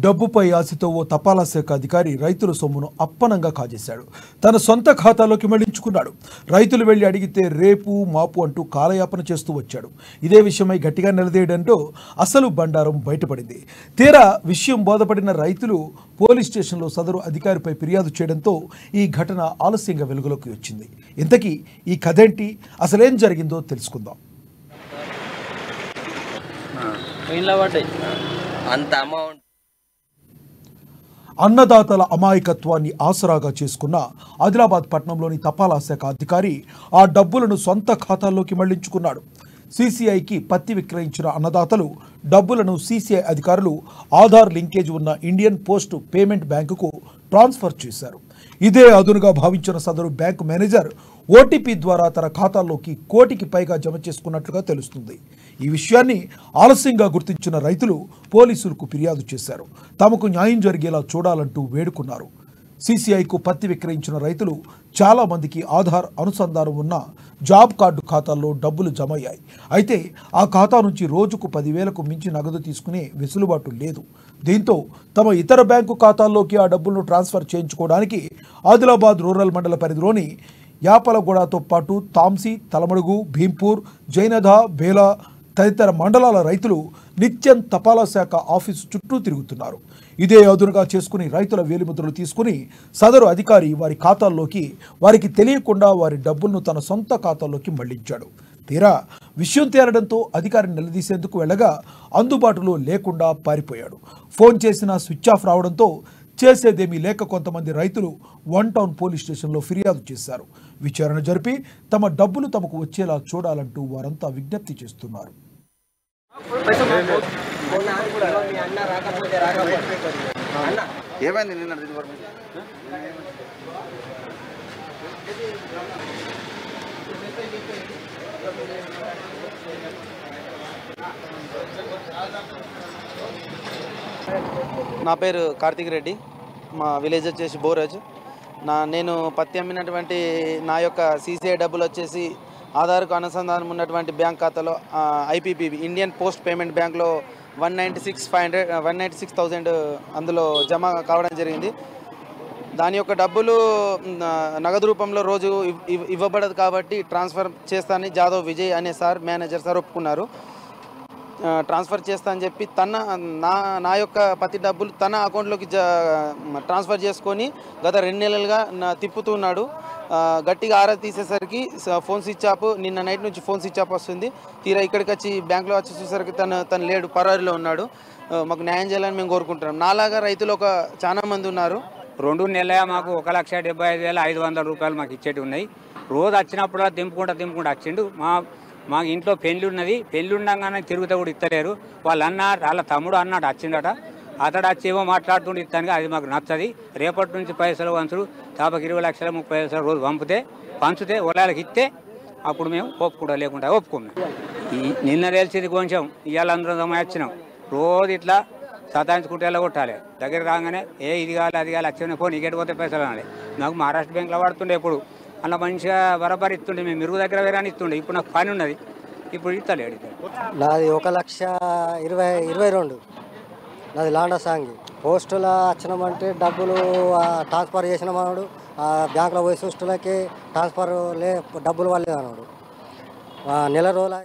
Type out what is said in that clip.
డబ్బుపై ఆశతో ఓ తపాలా శాఖ అధికారి రైతుల సొమ్మును అప్పనంగా కాజేశాడు. తన సొంత ఖాతాలోకి మళ్లించుకున్నాడు. రైతులు వెళ్లి అడిగితే రేపు మాపు అంటూ కాలయాపన చేస్తూ వచ్చాడు. ఇదే విషయమై గట్టిగా నిలదీయడంతో అసలు బండారం బయటపడింది. తీరా విషయం బోధపడిన రైతులు పోలీస్ స్టేషన్లో సదరు అధికారిపై ఫిర్యాదు చేయడంతో ఈ ఘటన ఆలస్యంగా వెలుగులోకి వచ్చింది. ఇంతకీ ఈ కథేంటి, అసలేం జరిగిందో తెలుసుకుందాం. అన్నదాతల అమాయకత్వాన్ని ఆసరాగా చేసుకున్న ఆదిలాబాద్ పట్టణంలోని తపాలా శాఖ అధికారి ఆ డబ్బులను సొంత ఖాతాల్లోకి మళ్లించుకున్నాడు. సీసీఐకి పత్తి విక్రయించిన అన్నదాతలు డబ్బులను సీసీఐ అధికారులు ఆధార్ లింకేజ్ ఉన్న ఇండియన్ పోస్ట్ పేమెంట్ బ్యాంకుకు ట్రాన్స్ఫర్ చేశారు. ఇదే అదునుగా భావించిన సదరు బ్యాంకు మేనేజర్ ఓటీపీ ద్వారా తన ఖాతాల్లోకి కోటికి పైగా జమ చేసుకున్నట్లుగా తెలుస్తుంది. ఈ విషయాన్ని ఆలస్యంగా గుర్తించిన రైతులు పోలీసులకు ఫిర్యాదు చేశారు. తమకు న్యాయం జరిగేలా చూడాలంటూ వేడుకున్నారు. సీసీఐకు పత్తి విక్రయించిన రైతులు చాలా మందికి ఆధార్ అనుసంధానం ఉన్న జాబ్ కార్డు ఖాతాల్లో డబ్బులు జమ అయ్యాయి. అయితే ఆ ఖాతా నుంచి రోజుకు 10,000కు మించి నగదు తీసుకునే వెసులుబాటు లేదు. దీంతో తమ ఇతర బ్యాంకు ఖాతాల్లోకి ఆ డబ్బులను ట్రాన్స్ఫర్ చేయించుకోవడానికి ఆదిలాబాద్ రూరల్ మండల పరిధిలోని యాపలగూడతో పాటు తాంసీ, తలమడుగు, భీంపూర్, జైనథ, బేలా తదితర మండలాల రైతులు నిత్యం తపాలా శాఖ ఆఫీసు చుట్టూ తిరుగుతున్నారు. ఇదే అదునుగా చేసుకుని రైతుల వేలిముద్రలు తీసుకుని సదరు అధికారి వారి ఖాతాల్లోకి వారికి తెలియకుండా వారి డబ్బులను తన సొంత ఖాతాల్లోకి మళ్లించాడు. తీరా విషయం తేలడంతో అధికారిని నిలదీసేందుకు వెళ్ళగా అందుబాటులో లేకుండా పారిపోయాడు. ఫోన్ చేసినా స్విచ్ ఆఫ్ రావడంతో చేసేదేమీ లేక కొంతమంది రైతులు 1 టౌన్ పోలీస్ స్టేషన్లో ఫిర్యాదు చేశారు. విచారణ జరిపి తమ డబ్బులు తమకు వచ్చేలా చూడాలంటూ వారంతా విజ్ఞప్తి చేస్తున్నారు. నా పేరు కార్తిక్ రెడ్డి, మా విలేజ్ వచ్చేసి బోరాజ్. నేను పత్తి అమ్మినటువంటి నా యొక్క సీసీఐ డబ్బులు వచ్చేసి ఆధార్కు అనుసంధానం ఉన్నటువంటి బ్యాంక్ ఖాతాలో ఐపీపీబీ ఇండియన్ పోస్ట్ పేమెంట్ బ్యాంక్లో 196,000 అందులో జమ కావడం జరిగింది. దాని యొక్క డబ్బులు నగదు రూపంలో రోజు ఇవ్వబడదు కాబట్టి ట్రాన్స్ఫర్ చేస్తానని జాదవ్ విజయ్ అనే మేనేజర్ సార్ ఒప్పుకున్నారు. ట్రాన్స్ఫర్ చేస్తా అని చెప్పి నా యొక్క పత్తి డబ్బులు తన అకౌంట్లోకి ట్రాన్స్ఫర్ చేసుకొని గత 2 నెలలుగా తిప్పుతున్నాడు. గట్టిగా ఆరా తీసేసరికి ఫోన్ స్విచ్ ఆఫ్, నిన్న నైట్ నుంచి ఫోన్ స్విచ్ ఆఫ్ వస్తుంది. తీరా ఇక్కడికి వచ్చి బ్యాంక్లో వచ్చి చూసేసరికి తను లేడు, పరారీలో ఉన్నాడు. మాకు న్యాయం చేయాలని మేము కోరుకుంటున్నాం. నాలాగా రైతులు చాలా మంది ఉన్నారు. 2 నెలల మాకు 1,75,500 రూపాయలు మాకు ఇచ్చేటి ఉన్నాయి. రోజు వచ్చినప్పుడు దింపుకుంటా వచ్చిండు. మాకు ఇంట్లో పెళ్లి ఉన్నది, పెళ్లి ఉండగానే తిరుగుతా కూడా ఇస్తలేరు. వాళ్ళ తమ్ముడు అన్నాడు వచ్చిందట, అతడు వచ్చి ఏమో మాట్లాడుతుంటే ఇస్తాను. అది మాకు నచ్చది. రేపటి నుంచి పైసలు పంచుడు తాపకి 20 లక్షలు 30 లక్షలు రోజు పంచితే వాళ్ళకి ఇస్తే అప్పుడు మేము ఒప్పుకుంటాం, లేకుండా ఒప్పుకున్నాం. నిన్న తెలిసింది కొంచెం, ఇవాళ అందరం వచ్చినాం. రోజు ఇట్లా సతాయించుకుంటే ఎలా కొట్టాలి. దగ్గర రాగానే ఇది కావాలి అది కావాలి వచ్చిన ఫోన్ ఇకెట్ పోతే పైసలు అనాలి. నాకు మహారాష్ట్ర బ్యాంక్లో పడుతుండే ఎప్పుడు అలా మంచిగా బరాబర్ ఇస్తుండే, మేము మెరుగు దగ్గర వేరే ఇస్తుండే. ఇప్పుడు నాకు పని ఉన్నది, ఇప్పుడు ఇస్తలేడు. నాది 1,22,000 నాది లాండా సాంగి. పోస్టులో వచ్చినామంటే డబ్బులు ట్రాన్స్ఫర్ చేసినామన్నాడు. బ్యాంకులో పోయి చూస్తులకి ట్రాన్స్ఫర్ డబ్బులు వాళ్ళే అన్నాడు. నెల రోజులు